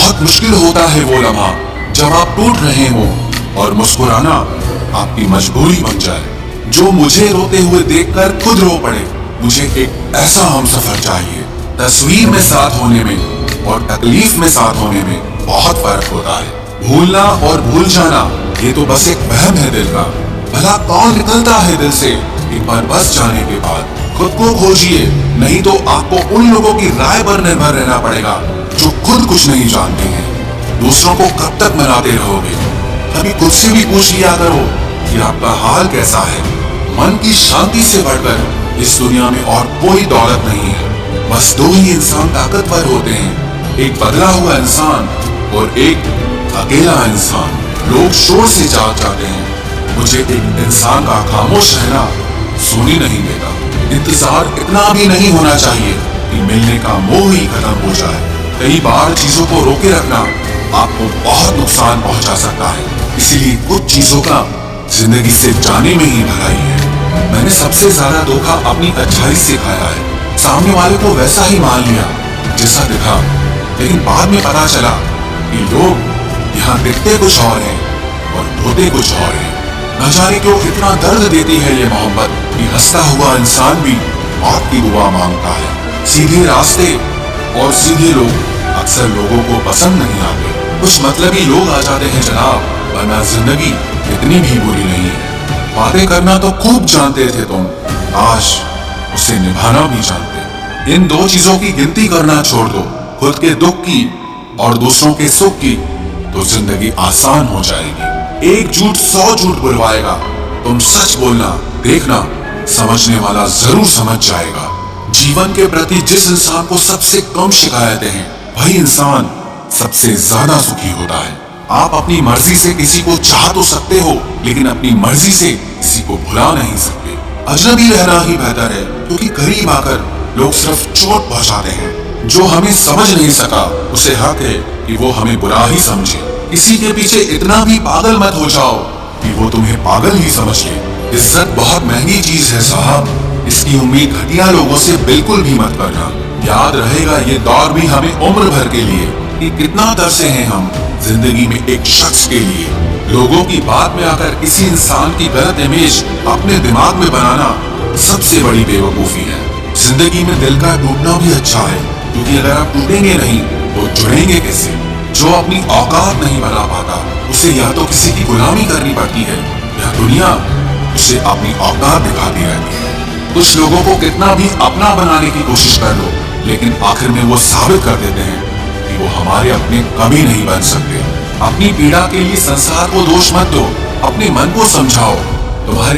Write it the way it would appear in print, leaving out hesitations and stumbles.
बहुत मुश्किल होता है वो लम्हा जब आप टूट रहे हो और मुस्कुराना आपकी मजबूरी बन जाए। जो मुझे रोते हुए देखकर खुद रो पड़े, मुझे एक ऐसा हमसफर चाहिए। तस्वीर में साथ होने में और तकलीफ में साथ होने में बहुत फर्क होता है। भूलना और भूल जाना ये तो बस एक वहम है दिल का। भला कौन निकलता है दिल से एक बार बस जाने के बाद। खुद को खोजिए, नहीं तो आपको उन लोगों की राय पर निर्भर रहना पड़ेगा जो खुद कुछ नहीं जानते हैं। दूसरों को कब तक मनाते रहोगे? कभी खुद से भी पूछ लिया करो कि आपका हाल कैसा है। मन की शांति से बढ़कर इस दुनिया में और कोई दौलत नहीं है। बस दो ही इंसान ताकतवर होते हैं, एक बदला हुआ इंसान और एक अकेला इंसान। लोग शोर से जाग जाते हैं, मुझे एक इंसान का खामोश रहना सोने नहीं देता। इंतजार इतना भी नहीं होना चाहिए कि मिलने का मोह ही खत्म हो जाए। कई बार चीजों को रोके रखना आपको बहुत नुकसान पहुंचा सकता है, इसीलिए कुछ चीजों का जिंदगी से जाने में ही भलाई है। मैंने सबसे ज्यादा धोखा अपनी अच्छाई से खाया है। सामने वाले को वैसा ही मान लिया जैसा दिखा, लेकिन बाद में पता चला कि लोग यहाँ दिखते कुछ और हैं और होते कुछ और हैं। न जाने क्यों इतना दर्द देती है ये मोहब्बत कि हंसता हुआ इंसान भी मौत की दुआ मांगता है। सीधे रास्ते और सीधे लोग अक्सर लोगों को पसंद नहीं आते। कुछ मतलबी लोग आ जाते हैं जनाब, वरना जिंदगी इतनी भी बुरी नहीं है। बातें करना तो खूब जानते थे तुम, आज उसे निभाना भी जानते। इन दो चीजों की गिनती करना छोड़ दो, खुद के दुख की और दूसरों के सुख की, तो जिंदगी आसान हो जाएगी। एक झूठ 100 झूठ बुलवाएगा। तुम सच बोलना, देखना समझने वाला जरूर समझ जाएगा। जीवन के प्रति जिस इंसान को सबसे कम शिकायतें हैं, वही इंसान सबसे ज्यादा सुखी होता है। आप अपनी मर्जी से किसी को चाह तो सकते हो, लेकिन अपनी मर्जी से किसी को भुला नहीं सकते। अजनबी रहना ही बेहतर है, क्योंकि करीब आकर लोग सिर्फ चोट पहुंचाते हैं। जो हमें समझ नहीं सका, उसे हक है कि वो हमें बुरा ही समझे। किसी के पीछे इतना भी पागल मत हो जाओ कि वो तुम्हें पागल ही समझ ले। इज्जत बहुत महंगी चीज है साहब, इसकी उम्मीद घटिया लोगों से बिल्कुल भी मत करना। याद रहेगा ये दौर भी हमें उम्र भर के लिए कि कितना तरसे हैं हम जिंदगी में एक शख्स के लिए। लोगों की बात में आकर किसी इंसान की गलत इमेज अपने दिमाग में बनाना सबसे बड़ी बेवकूफी है। जिंदगी में दिल का टूटना भी अच्छा है, क्योंकि अगर आप टूटेंगे नहीं तो जुड़ेंगे कैसे? जो अपनी औकात नहीं बना पाता, उसे या तो किसी की गुलामी करनी पड़ती है या दुनिया उसे अपनी औकात दिखाती रहती है। कुछ लोगों को कितना भी अपना बनाने की कोशिश कर लो, लेकिन आखिर में वो साबित कर देते हैं कि वो हमारे अपने कभी नहीं बन सकते। अपनी पीड़ा के लिए संसार को दोष मत दो, अपने मन को समझाओ। तुम्हारे